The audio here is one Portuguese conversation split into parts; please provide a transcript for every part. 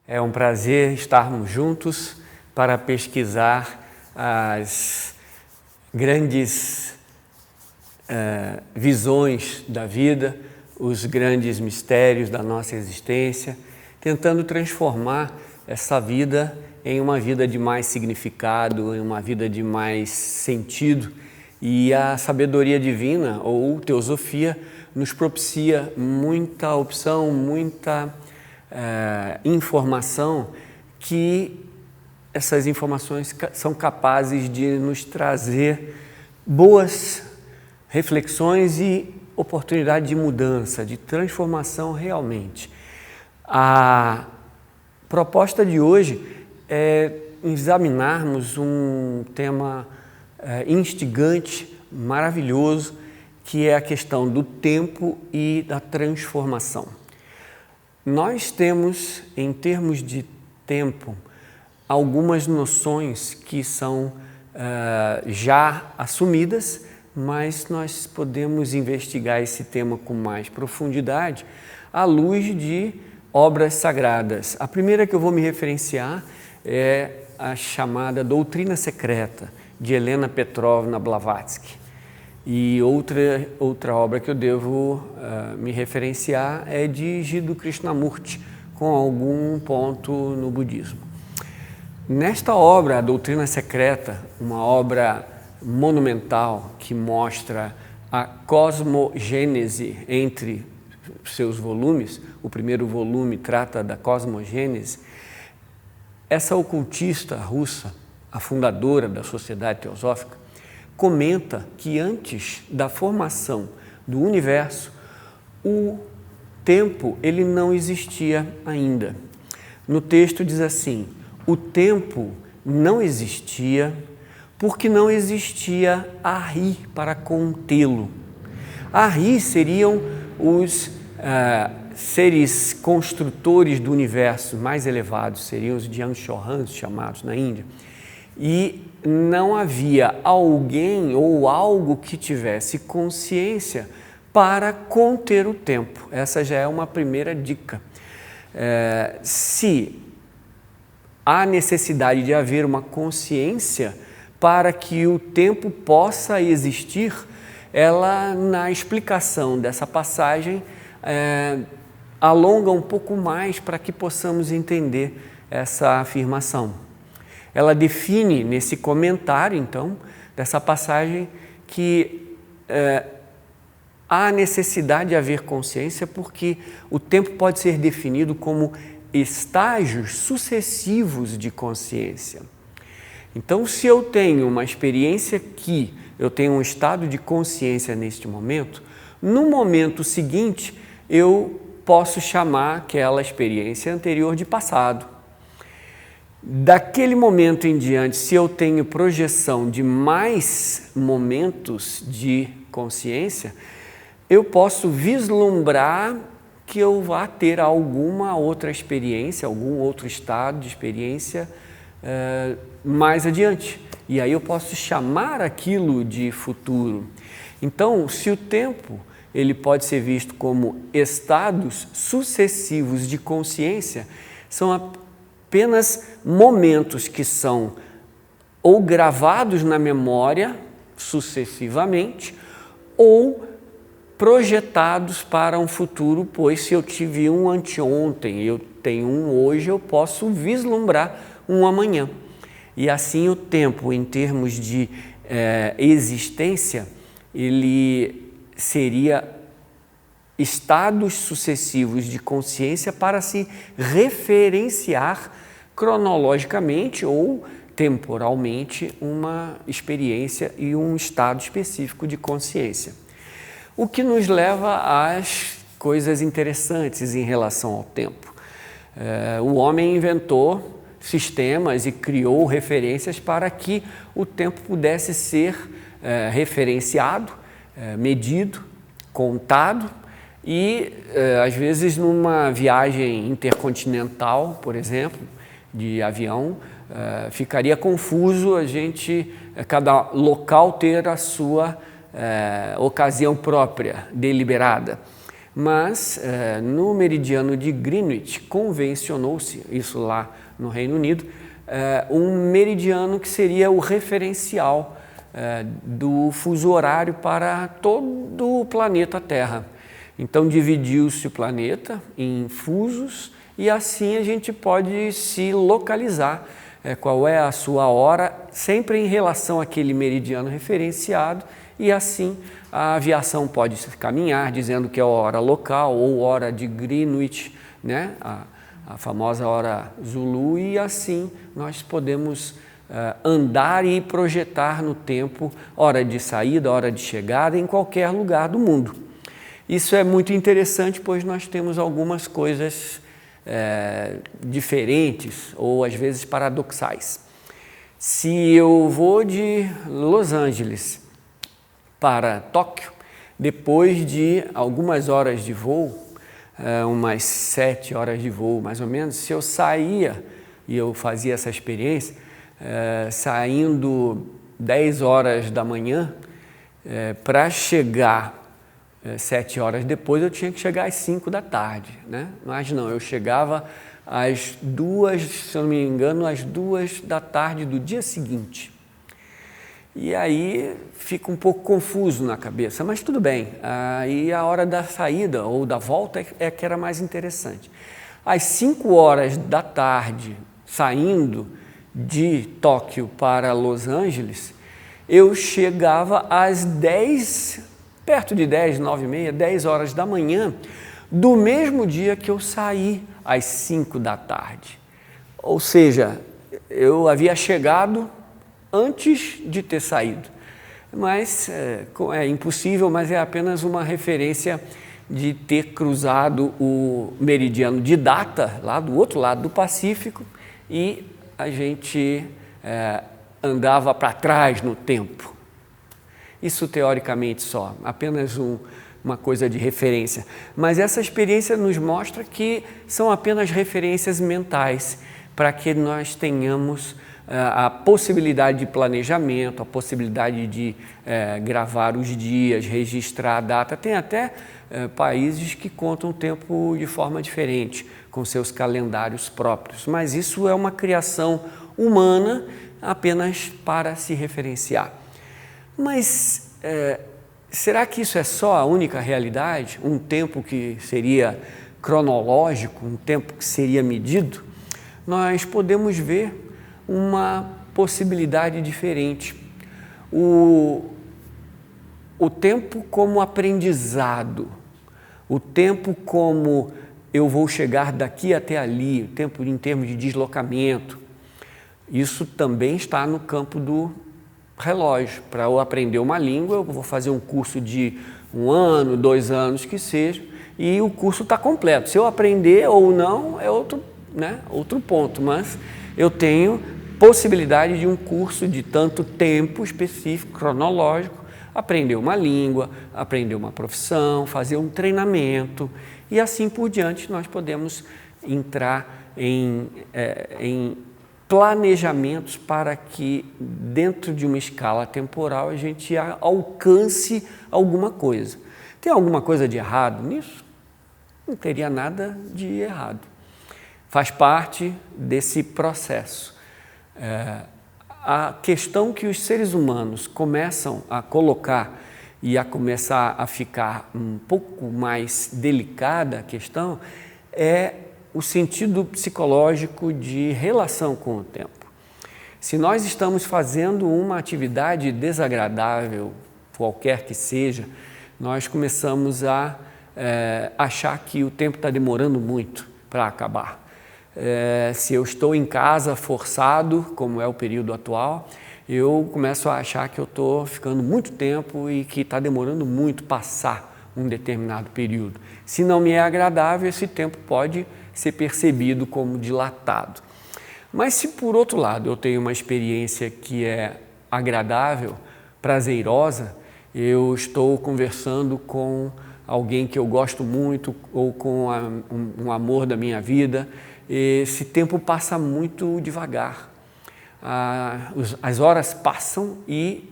É um prazer estarmos juntos para pesquisar as grandes visões da vida, os grandes mistérios da nossa existência, tentando transformar essa vida em uma vida de mais significado, em uma vida de mais sentido. E a sabedoria divina ou teosofia nos propicia muita opção, muita informação, que essas informações são capazes de nos trazer boas reflexões e oportunidade de mudança, de transformação realmente. A proposta de hoje é examinarmos um tema instigante, maravilhoso, que é a questão do tempo e da transformação. Nós temos, em termos de tempo, algumas noções que são já assumidas, mas nós podemos investigar esse tema com mais profundidade à luz de obras sagradas. A primeira que eu vou me referenciar é a chamada Doutrina Secreta, de Helena Petrovna Blavatsky. E outra obra que eu devo me referenciar é de Jiddu Krishnamurti, com algum ponto no budismo. Nesta obra, a Doutrina Secreta, uma obra monumental que mostra a cosmogênese entre seus volumes, o primeiro volume trata da cosmogênese, essa ocultista russa, a fundadora da Sociedade Teosófica, comenta que antes da formação do universo, o tempo ele não existia ainda. No texto diz assim: o tempo não existia porque não existia Ari para contê-lo. Ari seriam os seres construtores do universo mais elevados, seriam os Yanshohans chamados na Índia. E não havia alguém ou algo que tivesse consciência para conter o tempo. Essa já é uma primeira dica. Se há necessidade de haver uma consciência para que o tempo possa existir, ela, na explicação dessa passagem, alonga um pouco mais para que possamos entender essa afirmação. Ela define nesse comentário, então, dessa passagem, que há necessidade de haver consciência porque o tempo pode ser definido como estágios sucessivos de consciência. Então, se eu tenho uma experiência que eu tenho um estado de consciência neste momento, no momento seguinte eu posso chamar aquela experiência anterior de passado. Daquele momento em diante, se eu tenho projeção de mais momentos de consciência, eu posso vislumbrar que eu vá ter alguma outra experiência, algum outro estado de experiência mais adiante. E aí eu posso chamar aquilo de futuro. Então, se o tempo ele pode ser visto como estados sucessivos de consciência, são apenas momentos que são ou gravados na memória sucessivamente ou projetados para um futuro, pois se eu tive um anteontem, eu tenho um hoje, eu posso vislumbrar um amanhã. E assim o tempo, em termos de existência, ele seria estados sucessivos de consciência para se referenciar cronologicamente ou temporalmente uma experiência e um estado específico de consciência. O que nos leva às coisas interessantes em relação ao tempo. O homem inventou sistemas e criou referências para que o tempo pudesse ser referenciado, medido, contado. E, às vezes, numa viagem intercontinental, por exemplo, de avião, ficaria confuso cada local ter a sua ocasião própria, deliberada. Mas no meridiano de Greenwich convencionou-se, isso lá no Reino Unido, um meridiano que seria o referencial do fuso horário para todo o planeta Terra. Então dividiu-se o planeta em fusos e assim a gente pode se localizar qual é a sua hora, sempre em relação àquele meridiano referenciado, e assim a aviação pode caminhar dizendo que é a hora local ou hora de Greenwich, né? A famosa hora Zulu, e assim nós podemos andar e projetar no tempo hora de saída, hora de chegada em qualquer lugar do mundo. Isso é muito interessante, pois nós temos algumas coisas diferentes ou às vezes paradoxais. Se eu vou de Los Angeles para Tóquio, depois de algumas horas de voo, umas 7 horas de voo mais ou menos, se eu saía, e eu fazia essa experiência, saindo 10 horas da manhã, para chegar 7 horas depois, eu tinha que chegar às 5 da tarde, né? Mas não, eu chegava às 2, se eu não me engano, às 2 da tarde do dia seguinte. E aí fica um pouco confuso na cabeça, mas tudo bem. Aí a hora da saída ou da volta é que era mais interessante. Às 5 horas da tarde, saindo de Tóquio para Los Angeles, eu chegava às 10, perto de 10, 9h30, 10 horas da manhã, do mesmo dia que eu saí às 5 da tarde. Ou seja, eu havia chegado antes de ter saído. Mas é impossível, mas é apenas uma referência de ter cruzado o meridiano de data, lá do outro lado do Pacífico, e a gente andava para trás no tempo. Isso teoricamente só, apenas uma coisa de referência. Mas essa experiência nos mostra que são apenas referências mentais para que nós tenhamos a possibilidade de planejamento, a possibilidade de gravar os dias, registrar a data. Tem até países que contam o tempo de forma diferente, com seus calendários próprios, mas isso é uma criação humana apenas para se referenciar. Mas será que isso é só a única realidade? Um tempo que seria cronológico, um tempo que seria medido? Nós podemos ver uma possibilidade diferente. O tempo como aprendizado, o tempo como eu vou chegar daqui até ali, o tempo em termos de deslocamento, isso também está no campo do relógio. Para eu aprender uma língua, eu vou fazer um curso de 1 ano, 2 anos que seja, e o curso está completo. Se eu aprender ou não é outro ponto, mas eu tenho possibilidade de um curso de tanto tempo específico, cronológico, aprender uma língua, aprender uma profissão, fazer um treinamento e assim por diante. Nós podemos entrar em planejamentos para que dentro de uma escala temporal a gente alcance alguma coisa. Tem alguma coisa de errado nisso? Não teria nada de errado. Faz parte desse processo. A questão que os seres humanos começam a colocar e a começar a ficar um pouco mais delicada a questão é o sentido psicológico de relação com o tempo. Se nós estamos fazendo uma atividade desagradável, qualquer que seja, nós começamos a achar que o tempo está demorando muito para acabar. Se eu estou em casa forçado, como é o período atual, eu começo a achar que eu estou ficando muito tempo e que está demorando muito passar um determinado período. Se não me é agradável, esse tempo pode ser percebido como dilatado. Mas se por outro lado eu tenho uma experiência que é agradável, prazerosa, eu estou conversando com alguém que eu gosto muito ou com um amor da minha vida, esse tempo passa muito devagar. As horas passam e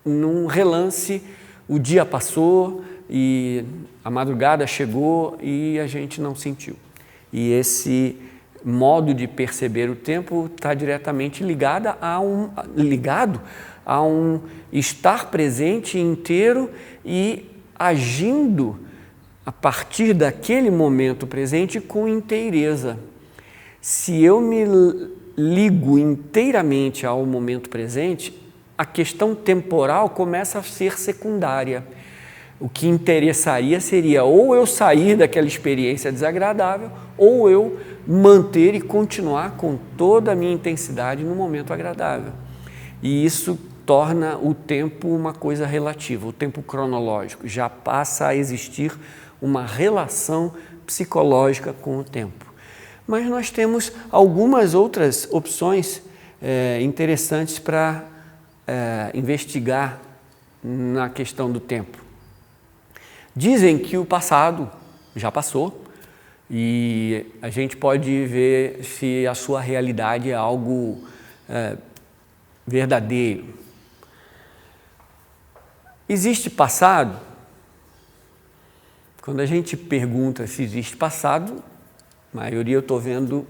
num relance o dia passou, e a madrugada chegou e a gente não sentiu. E esse modo de perceber o tempo está diretamente ligado a um estar presente inteiro e agindo a partir daquele momento presente com inteireza. Se eu me ligo inteiramente ao momento presente, a questão temporal começa a ser secundária. O que interessaria seria ou eu sair daquela experiência desagradável ou eu manter e continuar com toda a minha intensidade no momento agradável. E isso torna o tempo uma coisa relativa, o tempo cronológico. Já passa a existir uma relação psicológica com o tempo. Mas nós temos algumas outras opções interessantes para investigar na questão do tempo. Dizem que o passado já passou e a gente pode ver se a sua realidade é algo verdadeiro. Existe passado? Quando a gente pergunta se existe passado, a maioria eu estou vendo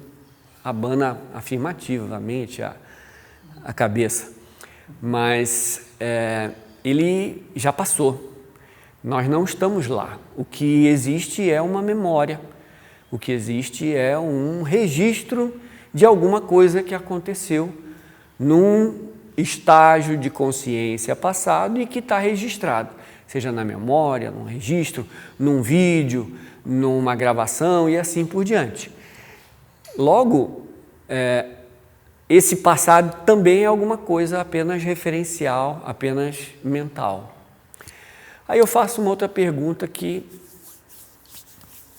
abana afirmativamente a cabeça, mas ele já passou. Nós não estamos lá. O que existe é uma memória, o que existe é um registro de alguma coisa que aconteceu num estágio de consciência passado e que está registrado, seja na memória, num registro, num vídeo, numa gravação e assim por diante. Logo, esse passado também é alguma coisa apenas referencial, apenas mental. Aí eu faço uma outra pergunta que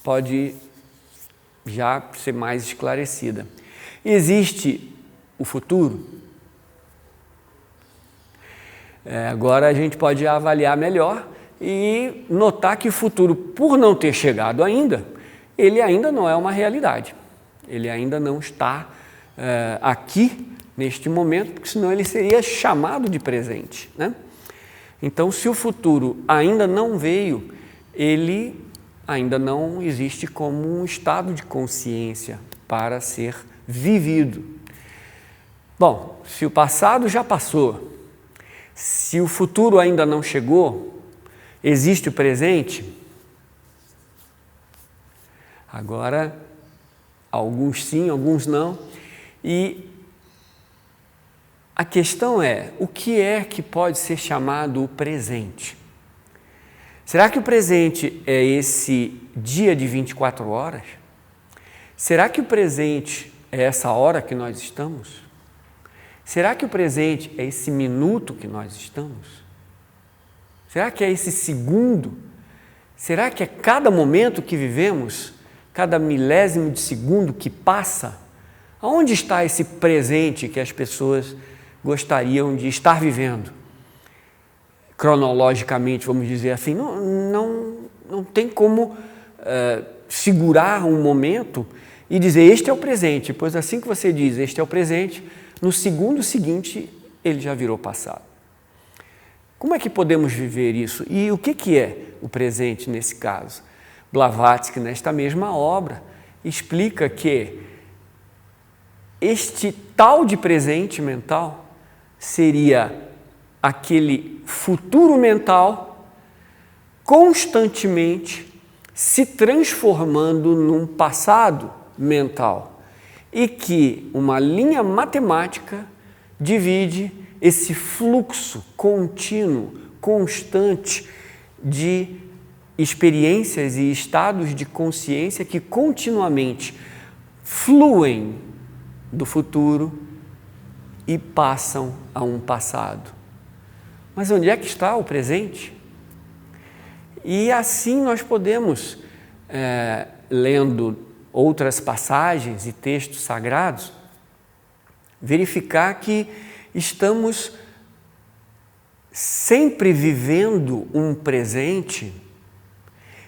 pode já ser mais esclarecida. Existe o futuro? Agora a gente pode avaliar melhor e notar que o futuro, por não ter chegado ainda, ele ainda não é uma realidade. Ele ainda não está aqui, neste momento, porque senão ele seria chamado de presente, né? Então, se o futuro ainda não veio, ele ainda não existe como um estado de consciência para ser vivido. Bom, se o passado já passou, se o futuro ainda não chegou, existe o presente? Agora, alguns sim, alguns não. E a questão é, o que é que pode ser chamado o presente? Será que o presente é esse dia de 24 horas? Será que o presente é essa hora que nós estamos? Será que o presente é esse minuto que nós estamos? Será que é esse segundo? Será que é cada momento que vivemos, cada milésimo de segundo que passa? Aonde está esse presente que as pessoas gostariam de estar vivendo? Cronologicamente, vamos dizer assim, não tem como segurar um momento e dizer este é o presente, pois assim que você diz este é o presente, no segundo seguinte ele já virou passado. Como é que podemos viver isso? E o que é o presente nesse caso? Blavatsky, nesta mesma obra, explica que este tal de presente mental seria aquele futuro mental constantemente se transformando num passado mental e que uma linha matemática divide esse fluxo contínuo, constante de experiências e estados de consciência que continuamente fluem do futuro e passam a um passado. Mas onde é que está o presente? E assim nós podemos, lendo outras passagens e textos sagrados, verificar que estamos sempre vivendo um presente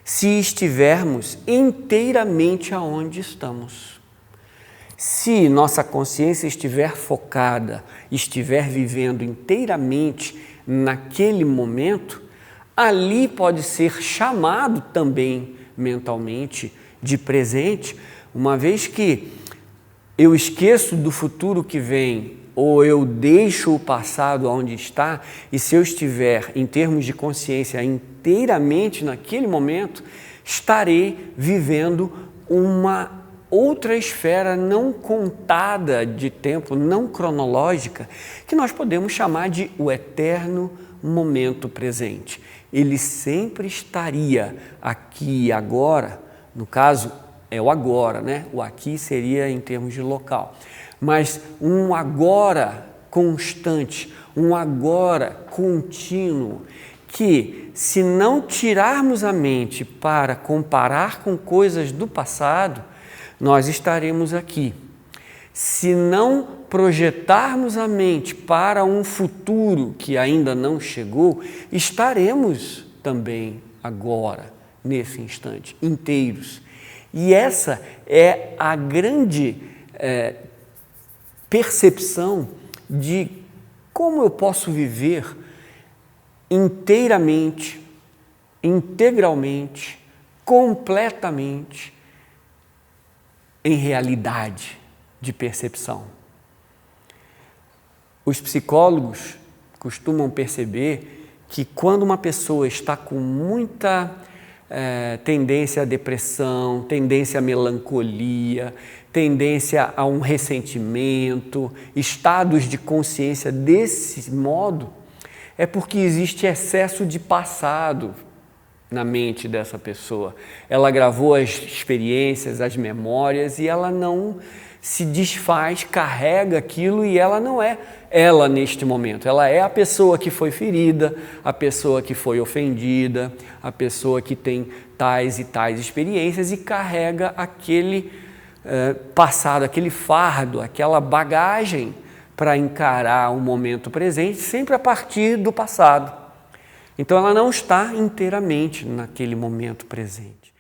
se estivermos inteiramente aonde estamos. Se nossa consciência estiver focada, estiver vivendo inteiramente naquele momento, ali pode ser chamado também mentalmente de presente, uma vez que eu esqueço do futuro que vem ou eu deixo o passado onde está, e se eu estiver em termos de consciência inteiramente naquele momento, estarei vivendo uma outra esfera não contada de tempo, não cronológica, que nós podemos chamar de o eterno momento presente. Ele sempre estaria aqui e agora, no caso é o agora, né? O aqui seria em termos de local, mas um agora constante, um agora contínuo, que se não tirarmos a mente para comparar com coisas do passado, nós estaremos aqui. Se não projetarmos a mente para um futuro que ainda não chegou, estaremos também agora, nesse instante, inteiros. E essa é a grande percepção de como eu posso viver inteiramente, integralmente, completamente, em realidade de percepção. Os psicólogos costumam perceber que quando uma pessoa está com muita tendência à depressão, tendência à melancolia, tendência a um ressentimento, estados de consciência desse modo, é porque existe excesso de passado na mente dessa pessoa. Ela gravou as experiências, as memórias, e ela não se desfaz, carrega aquilo, e ela não é ela neste momento. Ela é a pessoa que foi ferida, a pessoa que foi ofendida, a pessoa que tem tais e tais experiências e carrega aquele passado, aquele fardo, aquela bagagem para encarar o momento presente, sempre a partir do passado. Então ela não está inteiramente naquele momento presente.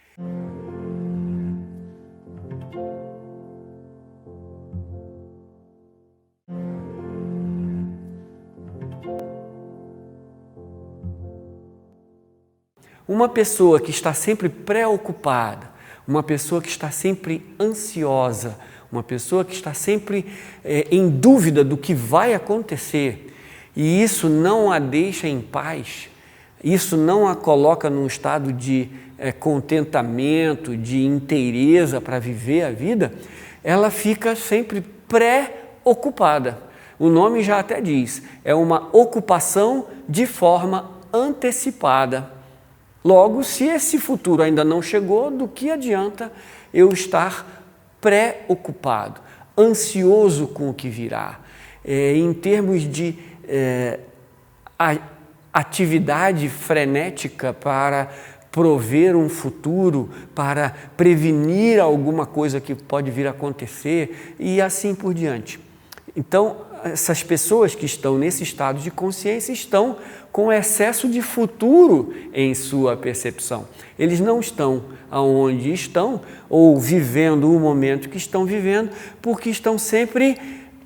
Uma pessoa que está sempre preocupada, uma pessoa que está sempre ansiosa, uma pessoa que está sempre em dúvida do que vai acontecer, e isso não a deixa em paz, isso não a coloca num estado de contentamento, de inteireza para viver a vida, ela fica sempre pré-ocupada. O nome já até diz, é uma ocupação de forma antecipada. Logo, se esse futuro ainda não chegou, do que adianta eu estar preocupado, ansioso com o que virá? Em termos de atividade frenética para prover um futuro, para prevenir alguma coisa que pode vir a acontecer e assim por diante. Então, essas pessoas que estão nesse estado de consciência estão com excesso de futuro em sua percepção. Eles não estão aonde estão ou vivendo o momento que estão vivendo, porque estão sempre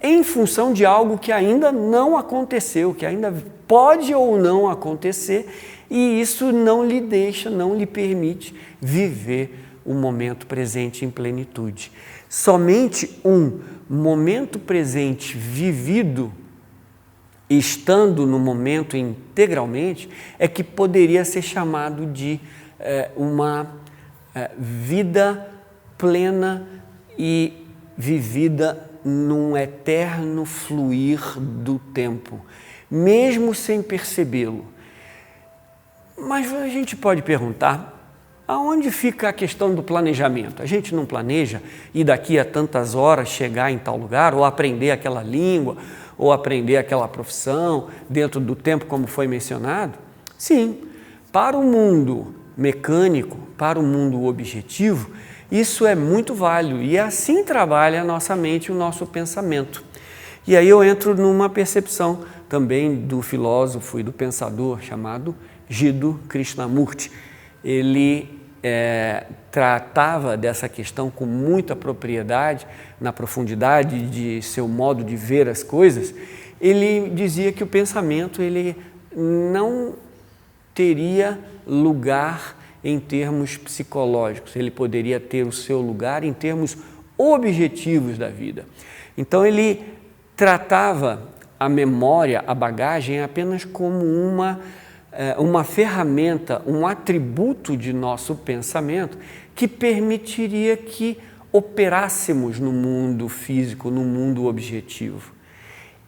em função de algo que ainda não aconteceu, que ainda pode ou não acontecer, e isso não lhe deixa, não lhe permite viver o momento presente em plenitude. Somente um momento presente vivido, estando no momento integralmente, é que poderia ser chamado de uma vida plena e vivida num eterno fluir do tempo, mesmo sem percebê-lo. Mas a gente pode perguntar, aonde fica a questão do planejamento? A gente não planeja ir daqui a tantas horas chegar em tal lugar, ou aprender aquela língua, ou aprender aquela profissão, dentro do tempo como foi mencionado? Sim, para o mundo mecânico, para o mundo objetivo, isso é muito válido, e assim trabalha a nossa mente e o nosso pensamento. E aí eu entro numa percepção também do filósofo e do pensador chamado Jiddu Krishnamurti. Ele tratava dessa questão com muita propriedade, na profundidade de seu modo de ver as coisas. Ele dizia que o pensamento ele não teria lugar em termos psicológicos, ele poderia ter o seu lugar em termos objetivos da vida. Então ele tratava a memória, a bagagem, apenas como uma ferramenta, um atributo de nosso pensamento que permitiria que operássemos no mundo físico, no mundo objetivo.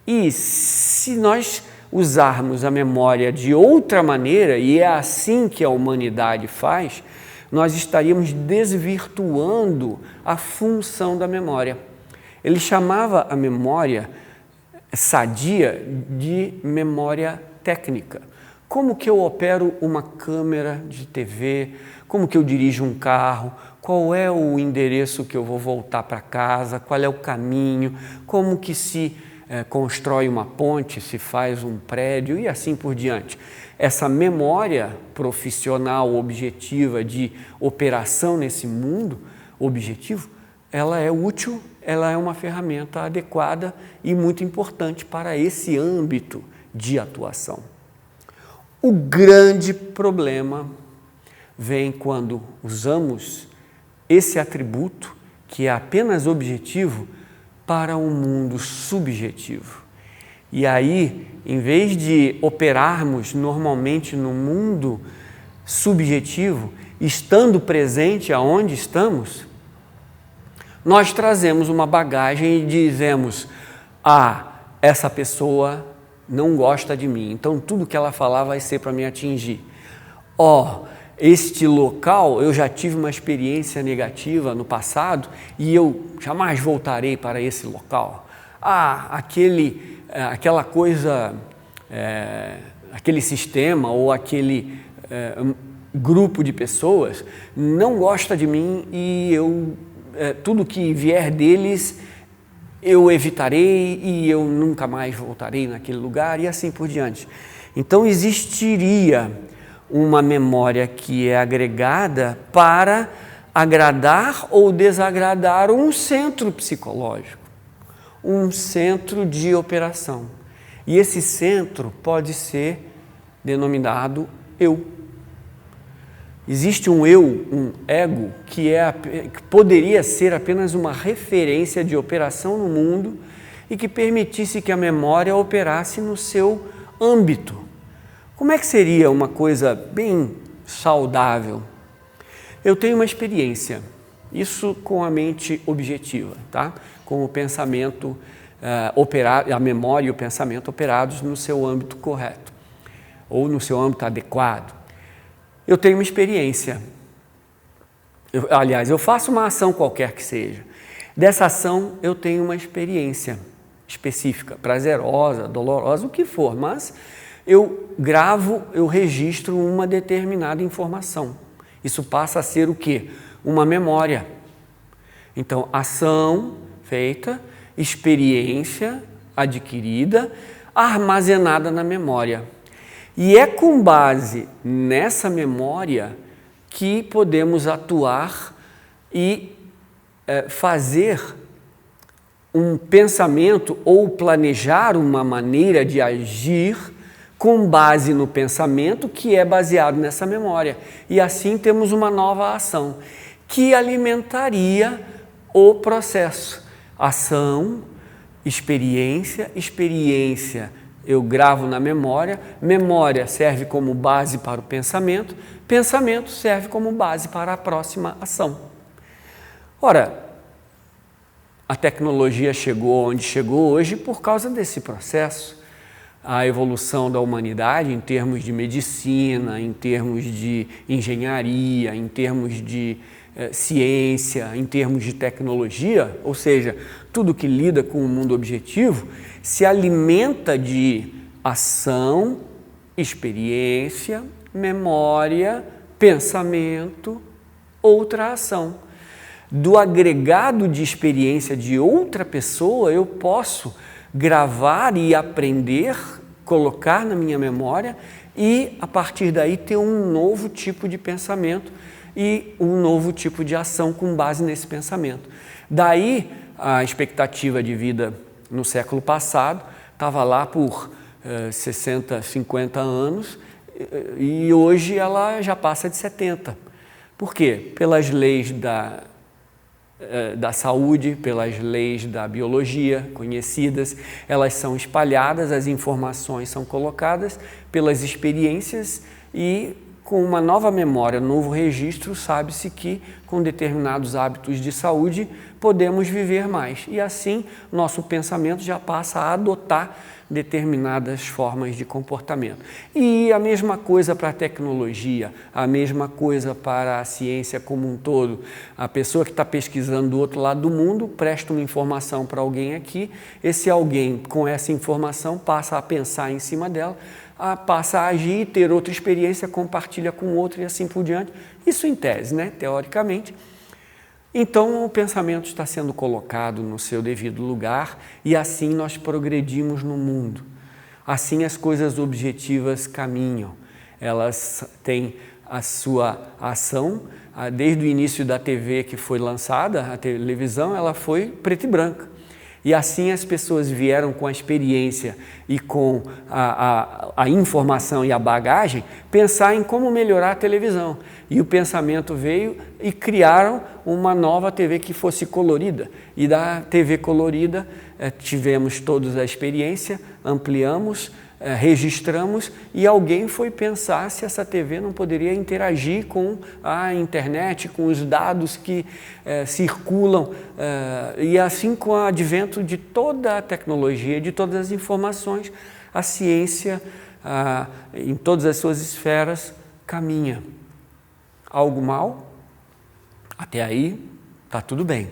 E se nós usarmos a memória de outra maneira, e é assim que a humanidade faz, nós estaríamos desvirtuando a função da memória. Ele chamava a memória sadia de memória técnica. Como que eu opero uma câmera de TV? Como que eu dirijo um carro? Qual é o endereço que eu vou voltar para casa? Qual é o caminho? Como que se constrói uma ponte, se faz um prédio e assim por diante. Essa memória profissional objetiva de operação nesse mundo objetivo, ela é útil, ela é uma ferramenta adequada e muito importante para esse âmbito de atuação. O grande problema vem quando usamos esse atributo, que é apenas objetivo, para um mundo subjetivo. E aí, em vez de operarmos normalmente no mundo subjetivo, estando presente aonde estamos, nós trazemos uma bagagem e dizemos: essa pessoa não gosta de mim, então tudo que ela falar vai ser para me atingir. Este local, eu já tive uma experiência negativa no passado e eu jamais voltarei para esse local. Aquela coisa, aquele sistema ou aquele grupo de pessoas não gosta de mim e tudo que vier deles eu evitarei e eu nunca mais voltarei naquele lugar e assim por diante. Então existiria uma memória que é agregada para agradar ou desagradar um centro psicológico, um centro de operação. E esse centro pode ser denominado eu. Existe um eu, um ego, que poderia ser apenas uma referência de operação no mundo e que permitisse que a memória operasse no seu âmbito. Como é que seria uma coisa bem saudável? Eu tenho uma experiência, isso com a mente objetiva, tá? Com o pensamento operado, a memória e o pensamento operados no seu âmbito correto, ou no seu âmbito adequado. Eu tenho uma experiência, eu faço uma ação qualquer que seja. Dessa ação eu tenho uma experiência específica, prazerosa, dolorosa, o que for, mas eu gravo, eu registro uma determinada informação. Isso passa a ser o quê? Uma memória. Então, ação feita, experiência adquirida, armazenada na memória. E é com base nessa memória que podemos atuar e fazer um pensamento ou planejar uma maneira de agir com base no pensamento que é baseado nessa memória. E assim temos uma nova ação que alimentaria o processo. Ação, experiência, experiência eu gravo na memória, memória serve como base para o pensamento, pensamento serve como base para a próxima ação. Ora, a tecnologia chegou onde chegou hoje por causa desse processo. A evolução da humanidade em termos de medicina, em termos de engenharia, em termos de ciência, em termos de tecnologia, ou seja, tudo que lida com o mundo objetivo, se alimenta de ação, experiência, memória, pensamento, outra ação. Do agregado de experiência de outra pessoa, eu posso gravar e aprender, colocar na minha memória e, a partir daí, ter um novo tipo de pensamento e um novo tipo de ação com base nesse pensamento. Daí, a expectativa de vida no século passado estava lá por 60, 50 anos e hoje ela já passa de 70. Por quê? Pelas leis da saúde, pelas leis da biologia conhecidas, elas são espalhadas, as informações são colocadas pelas experiências e com uma nova memória, novo registro, sabe-se que com determinados hábitos de saúde podemos viver mais. E assim, nosso pensamento já passa a adotar determinadas formas de comportamento. E a mesma coisa para a tecnologia, a mesma coisa para a ciência como um todo. A pessoa que está pesquisando do outro lado do mundo presta uma informação para alguém aqui, esse alguém com essa informação passa a pensar em cima dela, passa a agir, ter outra experiência, compartilha com outro e assim por diante. Isso em tese, né? Teoricamente. Então, o pensamento está sendo colocado no seu devido lugar e assim nós progredimos no mundo. Assim as coisas objetivas caminham. Elas têm a sua ação, desde o início da TV que foi lançada, a televisão, ela foi preta e branca. E assim as pessoas vieram com a experiência e com a informação e a bagagem pensar em como melhorar a televisão. E o pensamento veio e criaram uma nova TV que fosse colorida. E da TV colorida tivemos todos a experiência, ampliamos, registramos e alguém foi pensar se essa TV não poderia interagir com a internet, com os dados que circulam e assim com o advento de toda a tecnologia, de todas as informações, a ciência em todas as suas esferas caminha. Algo mal? Até aí está tudo bem.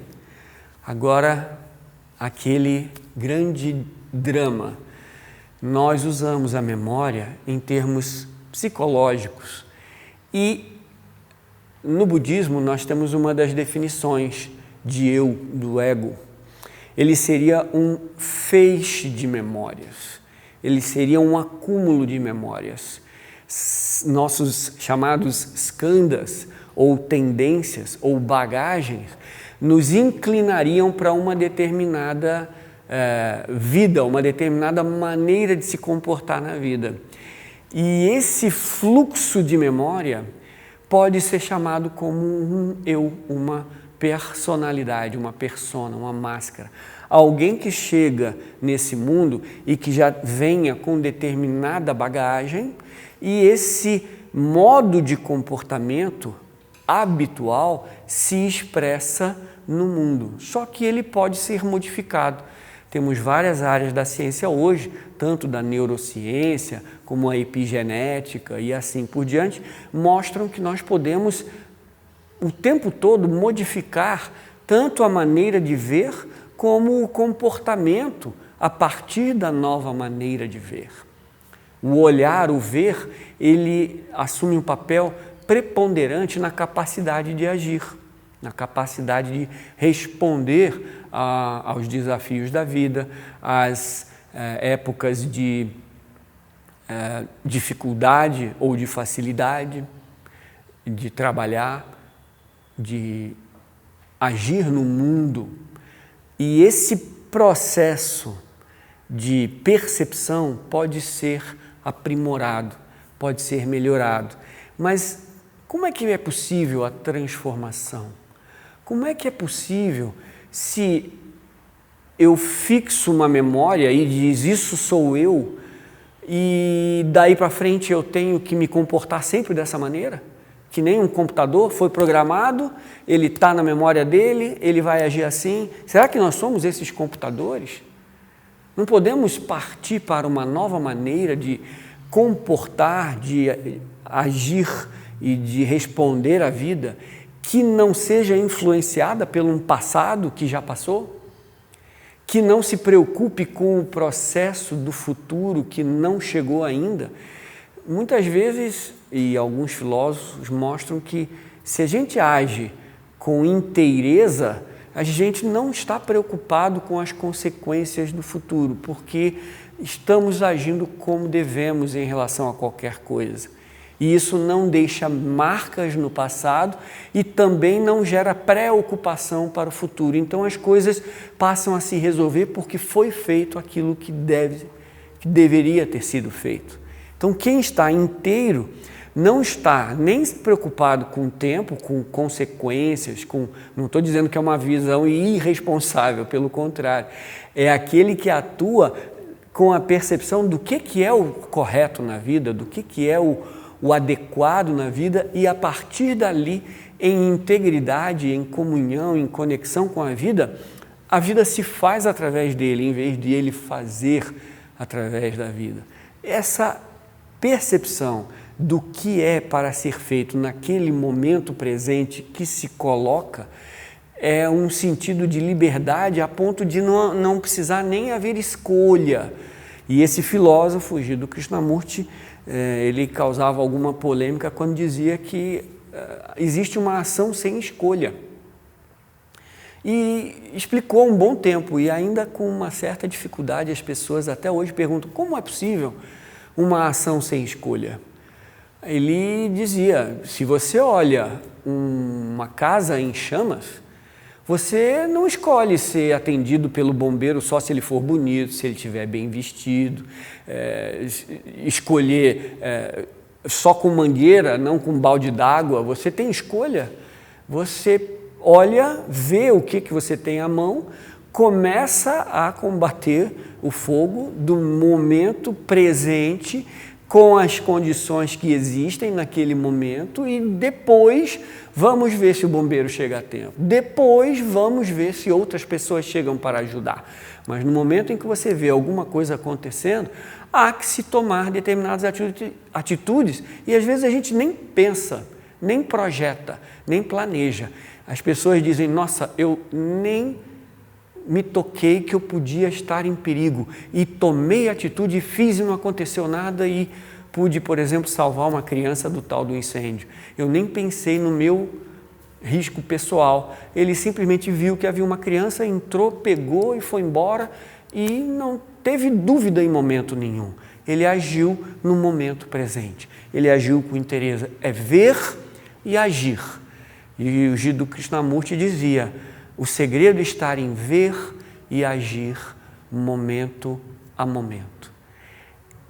Agora, aquele grande drama. Nós usamos a memória em termos psicológicos e no budismo nós temos uma das definições de eu, do ego. Ele seria um feixe de memórias, ele seria um acúmulo de memórias. Nossos chamados skandhas ou tendências ou bagagens nos inclinariam para uma determinada vida, uma determinada maneira de se comportar na vida. E esse fluxo de memória pode ser chamado como um eu, uma personalidade, uma persona, uma máscara. Alguém que chega nesse mundo e que já venha com determinada bagagem e esse modo de comportamento habitual se expressa no mundo. Só que ele pode ser modificado. Temos várias áreas da ciência hoje, tanto da neurociência como a epigenética e assim por diante, mostram que nós podemos o tempo todo modificar tanto a maneira de ver como o comportamento a partir da nova maneira de ver. O olhar, o ver, ele assume um papel preponderante na capacidade de agir, na capacidade de responder aos desafios da vida, às épocas de dificuldade ou de facilidade, de trabalhar, de agir no mundo. E esse processo de percepção pode ser aprimorado, pode ser melhorado. Mas como é que é possível a transformação? Como é que é possível se eu fixo uma memória e diz isso sou eu e daí para frente eu tenho que me comportar sempre dessa maneira? Que nem um computador foi programado, ele está na memória dele, ele vai agir assim. Será que nós somos esses computadores? Não podemos partir para uma nova maneira de comportar, de agir e de responder à vida que não seja influenciada pelo um passado que já passou? Que não se preocupe com o processo do futuro que não chegou ainda? Muitas vezes, e alguns filósofos mostram que se a gente age com inteireza, a gente não está preocupado com as consequências do futuro, porque estamos agindo como devemos em relação a qualquer coisa. E isso não deixa marcas no passado e também não gera preocupação para o futuro. Então as coisas passam a se resolver porque foi feito aquilo que deveria ter sido feito. Então, quem está inteiro não está nem preocupado com o tempo, com consequências, não estou dizendo que é uma visão irresponsável, pelo contrário, é aquele que atua com a percepção do que é o correto na vida, do que é o adequado na vida, e a partir dali, em integridade, em comunhão, em conexão com a vida se faz através dele, em vez de ele fazer através da vida. Essa percepção do que é para ser feito naquele momento presente que se coloca é um sentido de liberdade a ponto de não precisar nem haver escolha. E esse filósofo, Jiddu Krishnamurti, ele causava alguma polêmica quando dizia que existe uma ação sem escolha. E explicou um bom tempo, e ainda com uma certa dificuldade as pessoas até hoje perguntam: como é possível uma ação sem escolha? Ele dizia: se você olha uma casa em chamas, você não escolhe ser atendido pelo bombeiro só se ele for bonito, se ele estiver bem vestido, escolher só com mangueira, não com balde d'água. Você tem escolha. Você olha, vê o que você tem à mão, começa a combater o fogo do momento presente com as condições que existem naquele momento, e depois vamos ver se o bombeiro chega a tempo. Depois vamos ver se outras pessoas chegam para ajudar. Mas no momento em que você vê alguma coisa acontecendo, há que se tomar determinadas atitudes, e às vezes a gente nem pensa, nem projeta, nem planeja. As pessoas dizem: nossa, eu nem me toquei que eu podia estar em perigo, e tomei atitude, fiz e não aconteceu nada, e pude, por exemplo, salvar uma criança do tal do incêndio. Eu nem pensei no meu risco pessoal. Ele simplesmente viu que havia uma criança, entrou, pegou e foi embora, e não teve dúvida em momento nenhum. Ele agiu no momento presente. Ele agiu com interesse. É ver e agir. E o Jiddu Krishnamurti dizia: o segredo está em ver e agir momento a momento.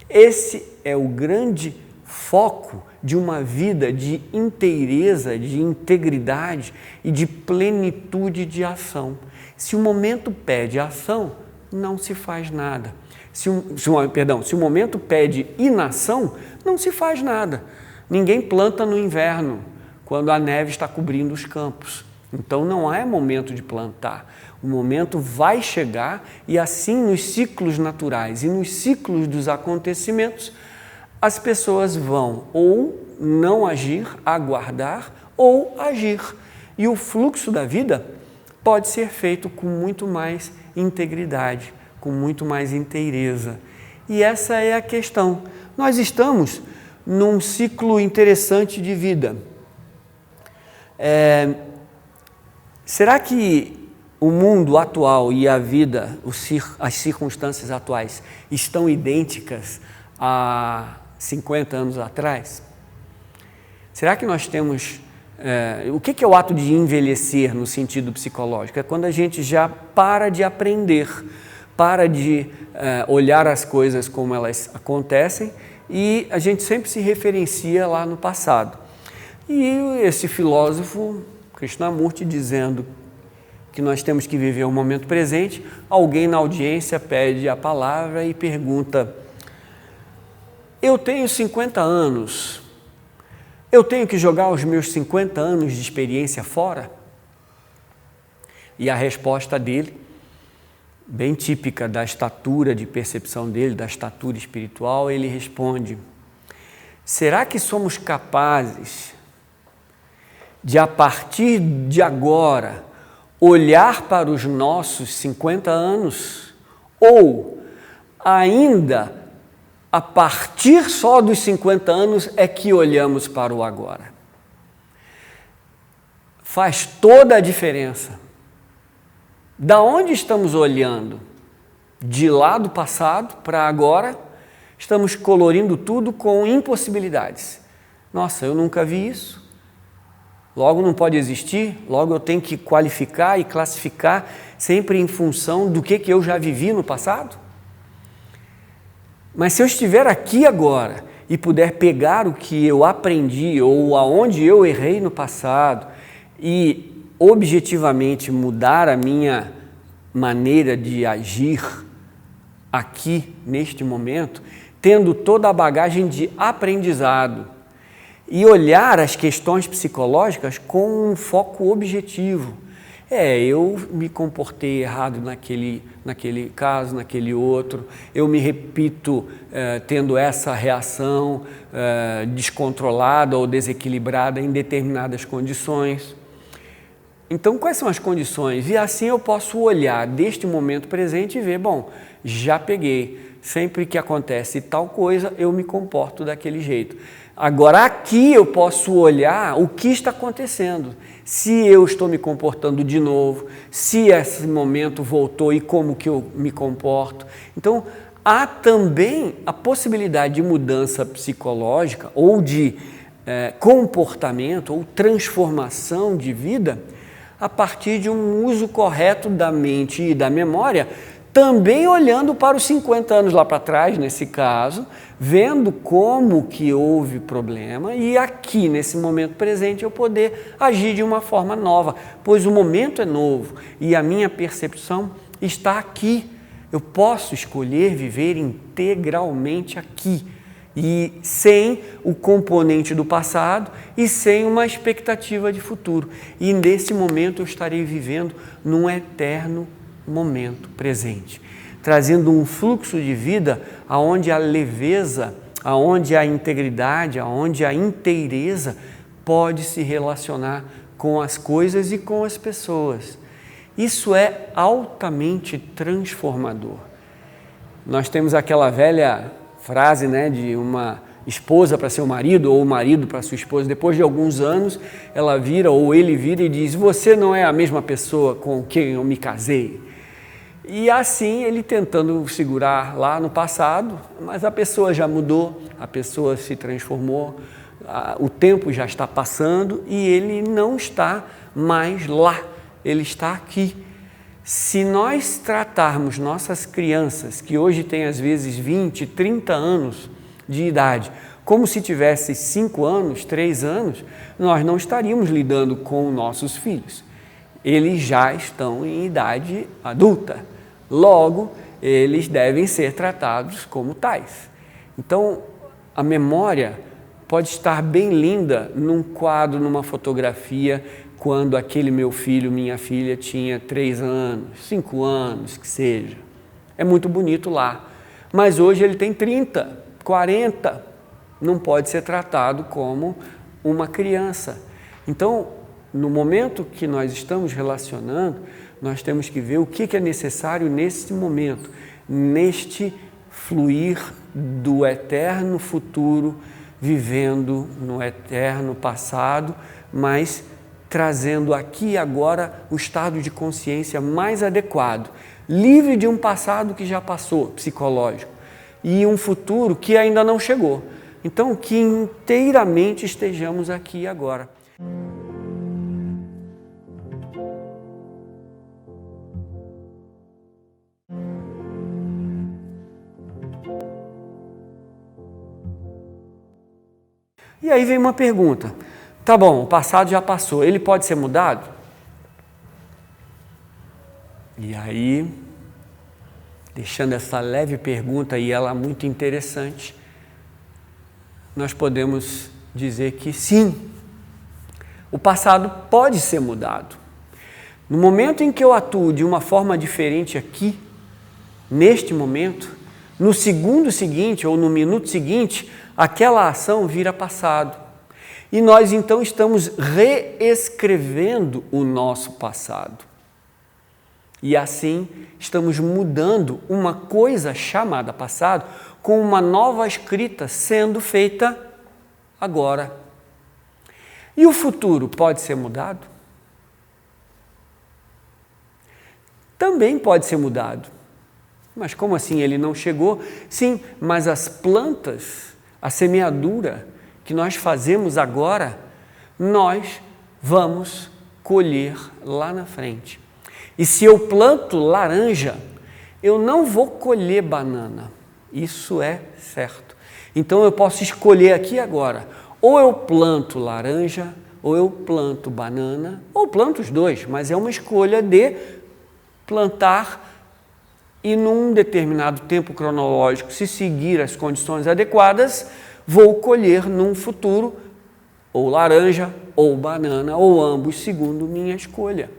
Esse é o grande foco de uma vida de inteireza, de integridade e de plenitude de ação. Se o momento pede ação, não se faz nada. Se o momento pede inação, não se faz nada. Ninguém planta no inverno, quando a neve está cobrindo os campos. Então não é momento de plantar. O momento vai chegar, e assim nos ciclos naturais e nos ciclos dos acontecimentos, as pessoas vão ou não agir, aguardar, ou agir. E o fluxo da vida pode ser feito com muito mais integridade, com muito mais inteireza. E essa é a questão. Nós estamos num ciclo interessante de vida. Será que o mundo atual e a vida, as circunstâncias atuais, estão idênticas a 50 anos atrás? Será que nós temos... o que é o ato de envelhecer no sentido psicológico? É quando a gente já para de aprender, para de olhar as coisas como elas acontecem, e a gente sempre se referencia lá no passado. E esse filósofo, Krishnamurti, dizendo que nós temos que viver o momento presente, alguém na audiência pede a palavra e pergunta: eu tenho 50 anos, eu tenho que jogar os meus 50 anos de experiência fora? E a resposta dele, bem típica da estatura de percepção dele, da estatura espiritual, ele responde: será que somos capazes de, a partir de agora, olhar para os nossos 50 anos, ou ainda a partir só dos 50 anos é que olhamos para o agora? Faz toda a diferença. Da onde estamos olhando? De lá do passado para agora, estamos colorindo tudo com impossibilidades. Nossa, eu nunca vi isso. Logo não pode existir, logo eu tenho que qualificar e classificar sempre em função do que eu já vivi no passado. Mas se eu estiver aqui agora e puder pegar o que eu aprendi ou aonde eu errei no passado e objetivamente mudar a minha maneira de agir aqui, neste momento, tendo toda a bagagem de aprendizado e olhar as questões psicológicas com um foco objetivo. Eu me comportei errado naquele caso, naquele outro, eu me repito tendo essa reação descontrolada ou desequilibrada em determinadas condições. Então, quais são as condições? E assim eu posso olhar deste momento presente e ver, bom, já peguei, sempre que acontece tal coisa, eu me comporto daquele jeito. Agora, aqui eu posso olhar o que está acontecendo, se eu estou me comportando de novo, se esse momento voltou e como que eu me comporto. Então, há também a possibilidade de mudança psicológica ou de comportamento ou transformação de vida a partir de um uso correto da mente e da memória, também olhando para os 50 anos lá para trás, nesse caso, vendo como que houve problema e aqui, nesse momento presente, eu poder agir de uma forma nova, pois o momento é novo e a minha percepção está aqui. Eu posso escolher viver integralmente aqui e sem o componente do passado e sem uma expectativa de futuro. E nesse momento eu estarei vivendo num eterno momento presente, trazendo um fluxo de vida aonde a leveza, aonde a integridade, aonde a inteireza pode se relacionar com as coisas e com as pessoas. Isso é altamente transformador. Nós temos aquela velha frase, de uma esposa para seu marido ou o marido para sua esposa. Depois de alguns anos, ela vira ou ele vira e diz: você não é a mesma pessoa com quem eu me casei. E assim ele tentando segurar lá no passado, mas a pessoa já mudou, a pessoa se transformou, o tempo já está passando e ele não está mais lá, ele está aqui. Se nós tratarmos nossas crianças, que hoje têm às vezes 20, 30 anos de idade, como se tivessem 5 anos, 3 anos, nós não estaríamos lidando com nossos filhos. Eles já estão em idade adulta, logo eles devem ser tratados como tais. Então, a memória pode estar bem linda num quadro, numa fotografia, quando aquele meu filho, minha filha tinha 3 anos, 5 anos, que seja. É muito bonito lá. Mas hoje ele tem 30, 40, não pode ser tratado como uma criança. Então, no momento que nós estamos relacionando, nós temos que ver o que é necessário nesse momento, neste fluir do eterno futuro, vivendo no eterno passado, mas trazendo aqui e agora o estado de consciência mais adequado, livre de um passado que já passou, psicológico, e um futuro que ainda não chegou. Então, que inteiramente estejamos aqui e agora. E aí vem uma pergunta. Tá bom, o passado já passou, ele pode ser mudado? E aí, deixando essa leve pergunta e ela muito interessante, nós podemos dizer que sim, o passado pode ser mudado. No momento em que eu atuo de uma forma diferente aqui, neste momento, no segundo seguinte ou no minuto seguinte, aquela ação vira passado. E nós então estamos reescrevendo o nosso passado. E assim estamos mudando uma coisa chamada passado com uma nova escrita sendo feita agora. E o futuro pode ser mudado? Também pode ser mudado. Mas como assim ele não chegou? Sim, mas as plantas, a semeadura que nós fazemos agora, nós vamos colher lá na frente. E se eu planto laranja, eu não vou colher banana, isso é certo. Então eu posso escolher aqui agora, ou eu planto laranja, ou eu planto banana, ou planto os dois, mas é uma escolha de plantar e num determinado tempo cronológico, se seguir as condições adequadas, vou colher num futuro ou laranja, ou banana, ou ambos, segundo minha escolha.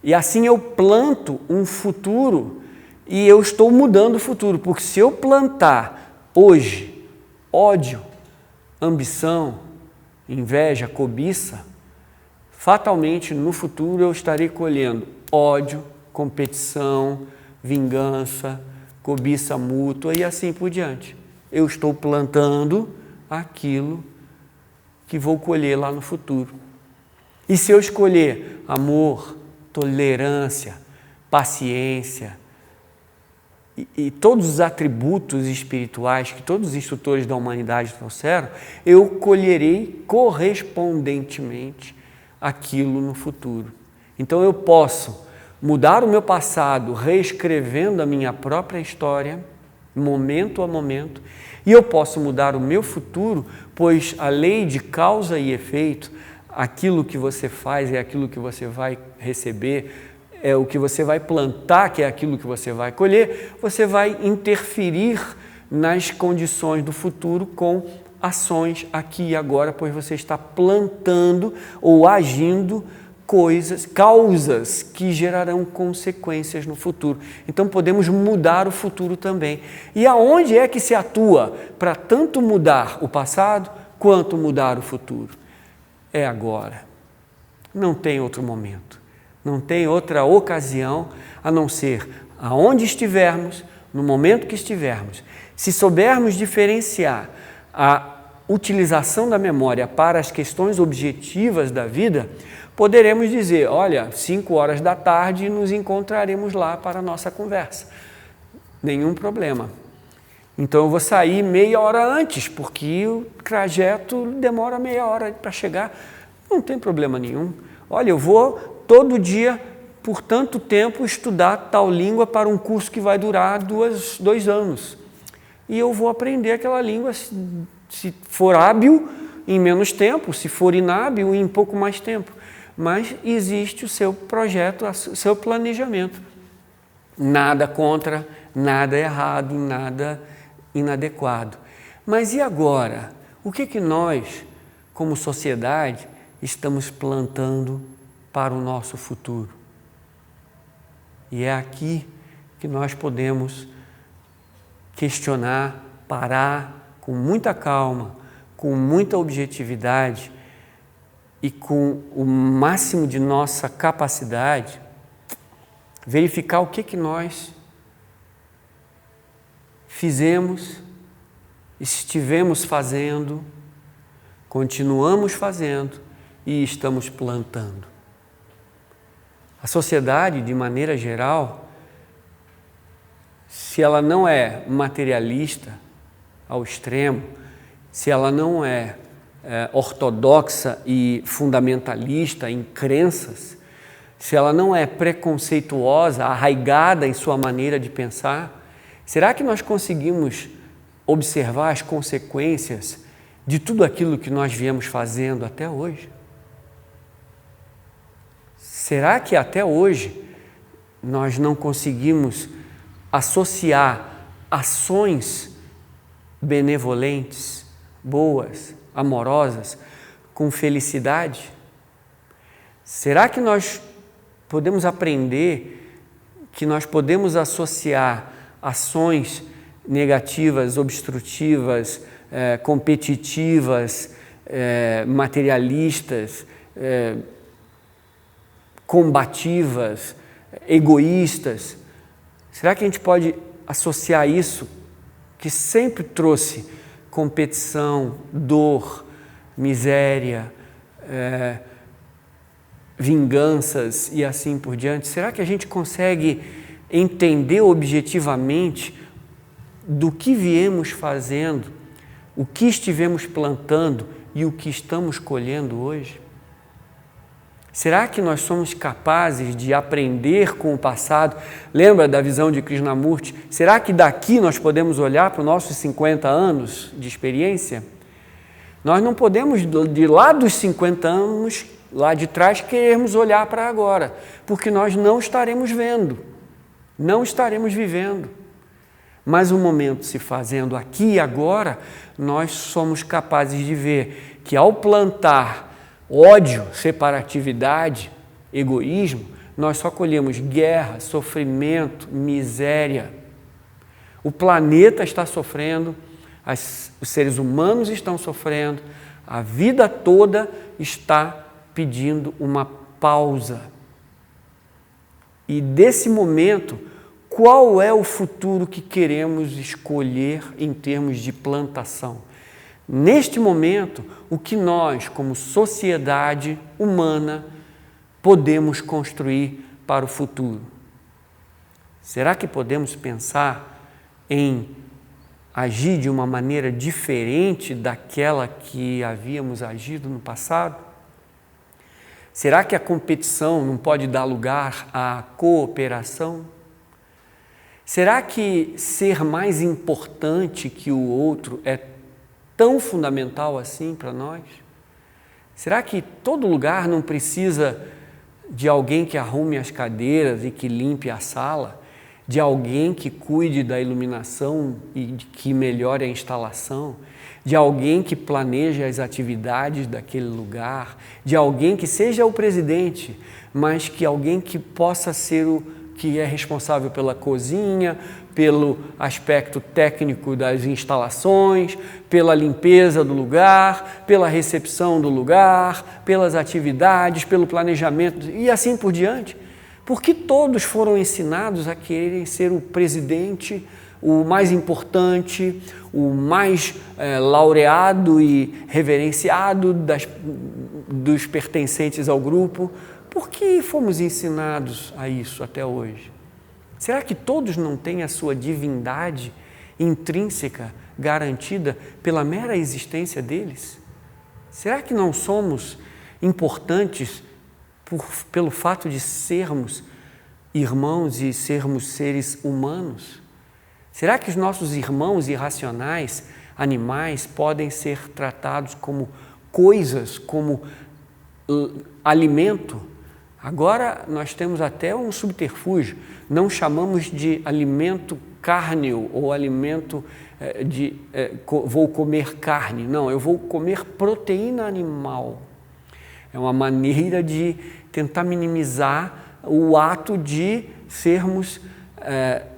E assim eu planto um futuro e eu estou mudando o futuro, porque se eu plantar hoje ódio, ambição, inveja, cobiça, fatalmente no futuro eu estarei colhendo ódio, competição, vingança, cobiça mútua e assim por diante. Eu estou plantando aquilo que vou colher lá no futuro. E se eu escolher amor, tolerância, paciência e todos os atributos espirituais que todos os instrutores da humanidade trouxeram, eu colherei correspondentemente aquilo no futuro. Então eu posso mudar o meu passado reescrevendo a minha própria história, momento a momento, e eu posso mudar o meu futuro, pois a lei de causa e efeito, aquilo que você faz é aquilo que você vai receber, é o que você vai plantar, que é aquilo que você vai colher, você vai interferir nas condições do futuro com ações aqui e agora, pois você está plantando ou agindo coisas, causas que gerarão consequências no futuro. Então podemos mudar o futuro também. E aonde é que se atua para tanto mudar o passado quanto mudar o futuro? É agora. Não tem outro momento. Não tem outra ocasião a não ser aonde estivermos, no momento que estivermos. Se soubermos diferenciar a utilização da memória para as questões objetivas da vida, poderemos dizer, olha, 5 horas da tarde nos encontraremos lá para a nossa conversa. Nenhum problema. Então eu vou sair meia hora antes, porque o trajeto demora meia hora para chegar. Não tem problema nenhum. Olha, eu vou todo dia, por tanto tempo, estudar tal língua para um curso que vai durar 2 anos. E eu vou aprender aquela língua, se for hábil, em menos tempo, se for inábil, em pouco mais tempo. Mas existe o seu projeto, o seu planejamento. Nada contra, nada errado, nada inadequado. Mas e agora? O que nós, como sociedade, estamos plantando para o nosso futuro? E é aqui que nós podemos questionar, parar com muita calma, com muita objetividade e com o máximo de nossa capacidade, verificar o que nós fizemos, estivemos fazendo, continuamos fazendo e estamos plantando. A sociedade, de maneira geral, se ela não é materialista ao extremo, se ela não é ortodoxa e fundamentalista em crenças, se ela não é preconceituosa, arraigada em sua maneira de pensar, será que nós conseguimos observar as consequências de tudo aquilo que nós viemos fazendo até hoje? Será que até hoje nós não conseguimos associar ações benevolentes, boas, amorosas, com felicidade? Será que nós podemos aprender que nós podemos associar ações negativas, obstrutivas, competitivas, materialistas, combativas, egoístas? Será que a gente pode associar isso, que sempre trouxe competição, dor, miséria, vinganças e assim por diante? Será que a gente consegue entender objetivamente do que viemos fazendo, o que estivemos plantando e o que estamos colhendo hoje? Será que nós somos capazes de aprender com o passado? Lembra da visão de Krishnamurti? Será que daqui nós podemos olhar para os nossos 50 anos de experiência? Nós não podemos, de lá dos 50 anos, lá de trás, querermos olhar para agora, porque nós não estaremos vendo, não estaremos vivendo. Mas o momento se fazendo aqui e agora, nós somos capazes de ver que ao plantar ódio, separatividade, egoísmo, nós só colhemos guerra, sofrimento, miséria. O planeta está sofrendo, os seres humanos estão sofrendo, a vida toda está pedindo uma pausa. E desse momento, qual é o futuro que queremos escolher em termos de plantação? Neste momento, o que nós, como sociedade humana, podemos construir para o futuro? Será que podemos pensar em agir de uma maneira diferente daquela que havíamos agido no passado? Será que a competição não pode dar lugar à cooperação? Será que ser mais importante que o outro é tão fundamental assim para nós? Será que todo lugar não precisa de alguém que arrume as cadeiras e que limpe a sala, de alguém que cuide da iluminação e que melhore a instalação, de alguém que planeje as atividades daquele lugar, de alguém que seja o presidente, mas que alguém que possa ser o que é responsável pela cozinha, pelo aspecto técnico das instalações, pela limpeza do lugar, pela recepção do lugar, pelas atividades, pelo planejamento e assim por diante. Porque todos foram ensinados a quererem ser o presidente, o mais importante, o mais laureado e reverenciado dos pertencentes ao grupo. Por que fomos ensinados a isso até hoje? Será que todos não têm a sua divindade intrínseca garantida pela mera existência deles? Será que não somos importantes pelo fato de sermos irmãos e sermos seres humanos? Será que os nossos irmãos irracionais, animais, podem ser tratados como coisas, como alimento? Agora nós temos até um subterfúgio, não chamamos de alimento cárneo ou alimento vou comer carne, não, eu vou comer proteína animal. É uma maneira de tentar minimizar o ato de sermos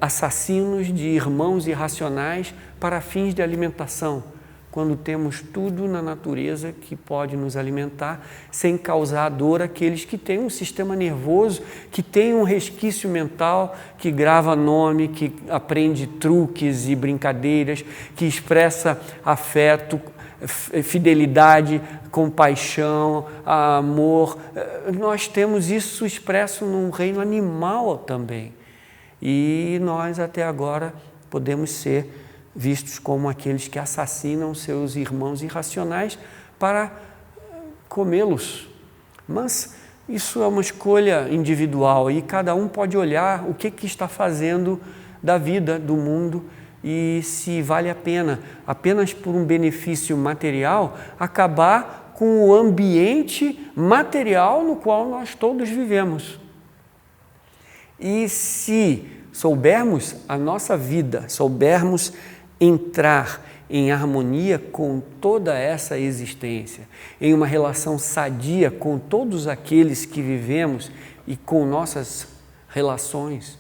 assassinos de irmãos irracionais para fins de alimentação, quando temos tudo na natureza que pode nos alimentar sem causar dor àqueles que têm um sistema nervoso, que tem um resquício mental, que grava nome, que aprende truques e brincadeiras, que expressa afeto, fidelidade, compaixão, amor. Nós temos isso expresso no reino animal também. E nós até agora podemos ser vistos como aqueles que assassinam seus irmãos irracionais para comê-los. Mas isso é uma escolha individual e cada um pode olhar o que está fazendo da vida, do mundo e se vale a pena, apenas por um benefício material, acabar com o ambiente material no qual nós todos vivemos. E se soubermos a nossa vida, soubermos entrar em harmonia com toda essa existência, em uma relação sadia com todos aqueles que vivemos e com nossas relações,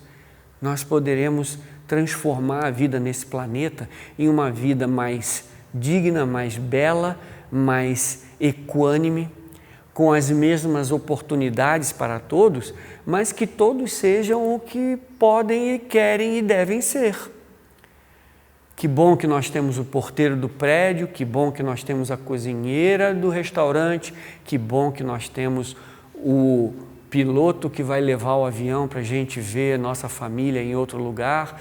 nós poderemos transformar a vida nesse planeta em uma vida mais digna, mais bela, mais equânime, com as mesmas oportunidades para todos, mas que todos sejam o que podem e querem e devem ser. Que bom que nós temos o porteiro do prédio, que bom que nós temos a cozinheira do restaurante, que bom que nós temos o piloto que vai levar o avião para a gente ver nossa família em outro lugar,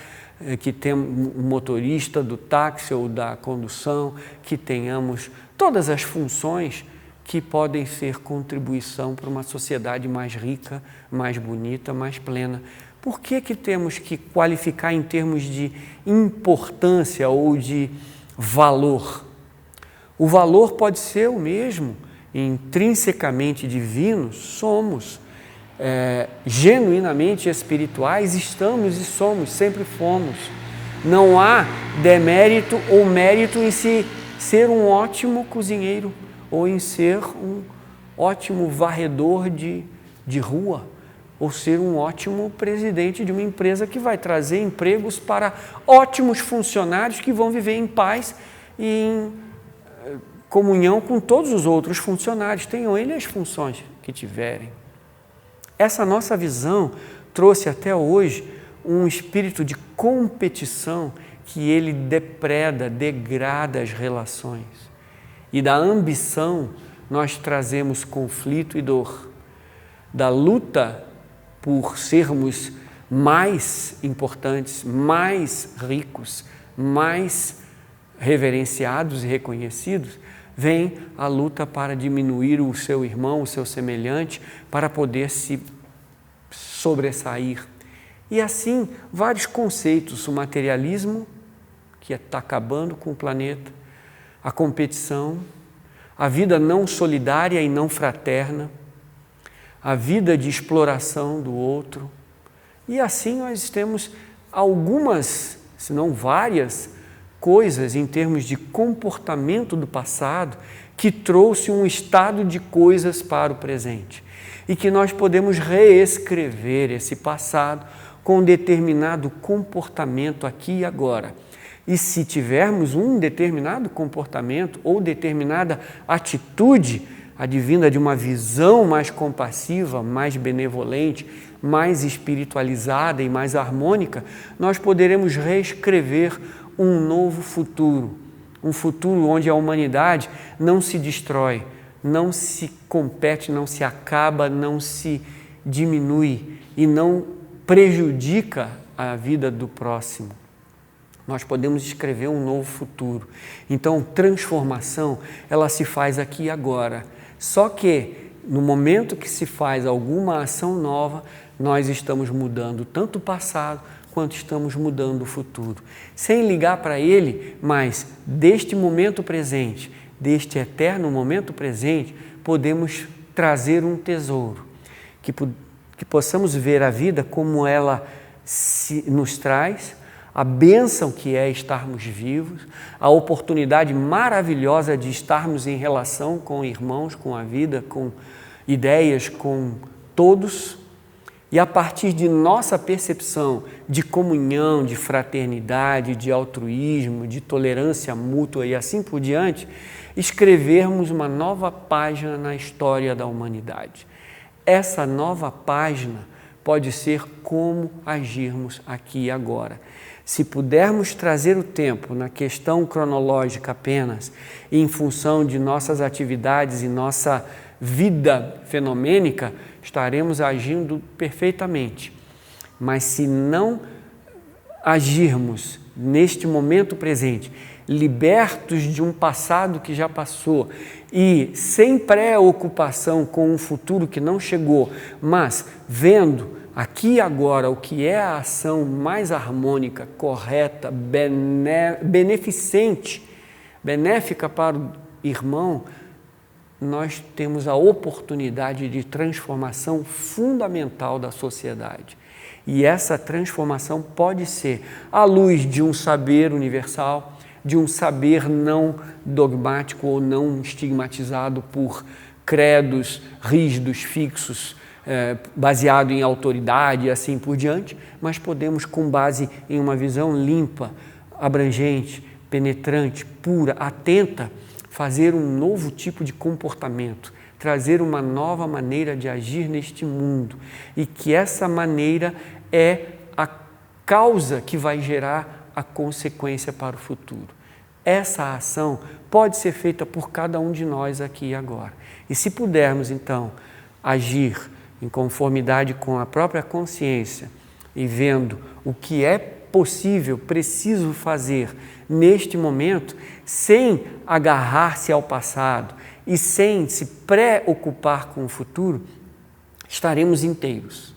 que temos o motorista do táxi ou da condução, que tenhamos todas as funções que podem ser contribuição para uma sociedade mais rica, mais bonita, mais plena. Por que temos que qualificar em termos de importância ou de valor? O valor pode ser o mesmo, intrinsecamente divinos, somos genuinamente espirituais, estamos e somos, sempre fomos. Não há demérito ou mérito em ser um ótimo cozinheiro ou em ser um ótimo varredor de rua, ou ser um ótimo presidente de uma empresa que vai trazer empregos para ótimos funcionários que vão viver em paz e em comunhão com todos os outros funcionários, tenham eles as funções que tiverem. Essa nossa visão trouxe até hoje um espírito de competição que ele depreda, degrada as relações. E da ambição nós trazemos conflito e dor. Da luta por sermos mais importantes, mais ricos, mais reverenciados e reconhecidos, vem a luta para diminuir o seu irmão, o seu semelhante, para poder se sobressair. E assim, vários conceitos, o materialismo, que está acabando com o planeta, a competição, a vida não solidária e não fraterna, a vida de exploração do outro. E assim nós temos algumas, se não várias, coisas em termos de comportamento do passado que trouxe um estado de coisas para o presente. E que nós podemos reescrever esse passado com um determinado comportamento aqui e agora. E se tivermos um determinado comportamento ou determinada atitude advinda de uma visão mais compassiva, mais benevolente, mais espiritualizada e mais harmônica, nós poderemos reescrever um novo futuro, um futuro onde a humanidade não se destrói, não se compete, não se acaba, não se diminui e não prejudica a vida do próximo. Nós podemos escrever um novo futuro. Então, transformação, ela se faz aqui e agora. Só que, no momento que se faz alguma ação nova, nós estamos mudando tanto o passado, quanto estamos mudando o futuro. Sem ligar para ele, mas deste momento presente, deste eterno momento presente, podemos trazer um tesouro. Que possamos ver a vida como ela nos traz, a bênção que é estarmos vivos, a oportunidade maravilhosa de estarmos em relação com irmãos, com a vida, com ideias, com todos. E a partir de nossa percepção de comunhão, de fraternidade, de altruísmo, de tolerância mútua e assim por diante, escrevermos uma nova página na história da humanidade. Essa nova página pode ser como agirmos aqui e agora. Se pudermos trazer o tempo na questão cronológica apenas, em função de nossas atividades e nossa vida fenomênica, estaremos agindo perfeitamente. Mas se não agirmos neste momento presente, libertos de um passado que já passou e sem preocupação com um futuro que não chegou, mas vendo aqui e agora o que é a ação mais harmônica, correta, beneficente, benéfica para o irmão, nós temos a oportunidade de transformação fundamental da sociedade. E essa transformação pode ser à luz de um saber universal, de um saber não dogmático ou não estigmatizado por credos rígidos, fixos, baseado em autoridade e assim por diante, mas podemos, com base em uma visão limpa, abrangente, penetrante, pura, atenta, fazer um novo tipo de comportamento, trazer uma nova maneira de agir neste mundo e que essa maneira é a causa que vai gerar a consequência para o futuro. Essa ação pode ser feita por cada um de nós aqui e agora. E se pudermos, então, agir em conformidade com a própria consciência e vendo o que é possível, preciso fazer neste momento, sem agarrar-se ao passado e sem se preocupar com o futuro, estaremos íntegros,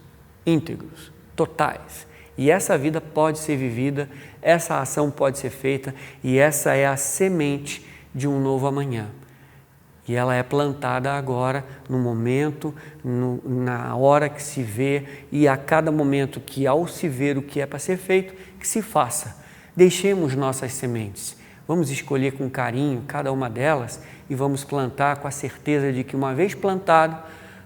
totais. E essa vida pode ser vivida, essa ação pode ser feita, e essa é a semente de um novo amanhã. E ela é plantada agora, no momento, na hora que se vê, e a cada momento que, ao se ver o que é para ser feito, que se faça. Deixemos nossas sementes. Vamos escolher com carinho cada uma delas e vamos plantar com a certeza de que, uma vez plantado,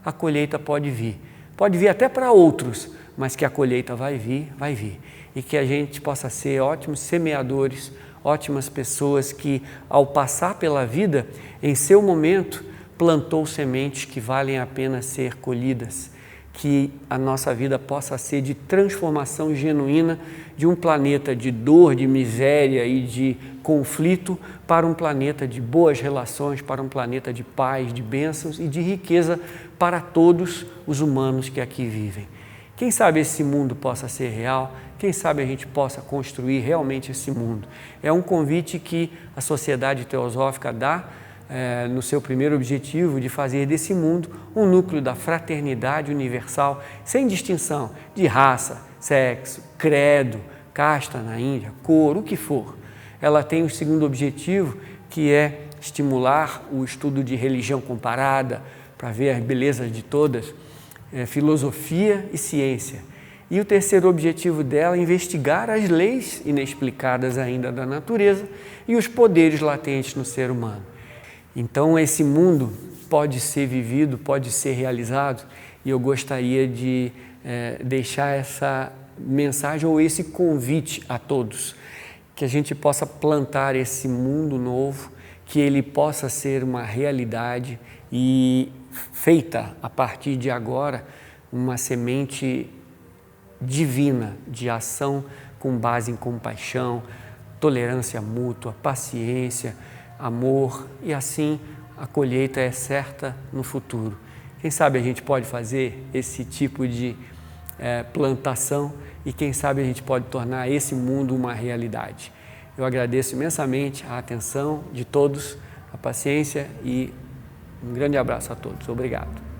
a colheita pode vir. Pode vir até para outros, mas que a colheita vai vir, vai vir. E que a gente possa ser ótimos semeadores, ótimas pessoas que, ao passar pela vida, em seu momento, plantou sementes que valem a pena ser colhidas. Que a nossa vida possa ser de transformação genuína de um planeta de dor, de miséria e de conflito para um planeta de boas relações, para um planeta de paz, de bênçãos e de riqueza para todos os humanos que aqui vivem. Quem sabe esse mundo possa ser real, quem sabe a gente possa construir realmente esse mundo. É um convite que a Sociedade Teosófica dá no seu primeiro objetivo de fazer desse mundo um núcleo da fraternidade universal, sem distinção de raça, sexo, credo, casta na Índia, cor, o que for. Ela tem o segundo objetivo, que é estimular o estudo de religião comparada, para ver as belezas de todas, filosofia e ciência. E o terceiro objetivo dela é investigar as leis inexplicadas ainda da natureza e os poderes latentes no ser humano. Então, esse mundo pode ser vivido, pode ser realizado, e eu gostaria de deixar essa mensagem ou esse convite a todos, que a gente possa plantar esse mundo novo, que ele possa ser uma realidade e feita a partir de agora uma semente divina de ação com base em compaixão, tolerância mútua, paciência, amor, e assim a colheita é certa no futuro. Quem sabe a gente pode fazer esse tipo de plantação e quem sabe a gente pode tornar esse mundo uma realidade. Eu agradeço imensamente a atenção de todos, a paciência e um grande abraço a todos. Obrigado.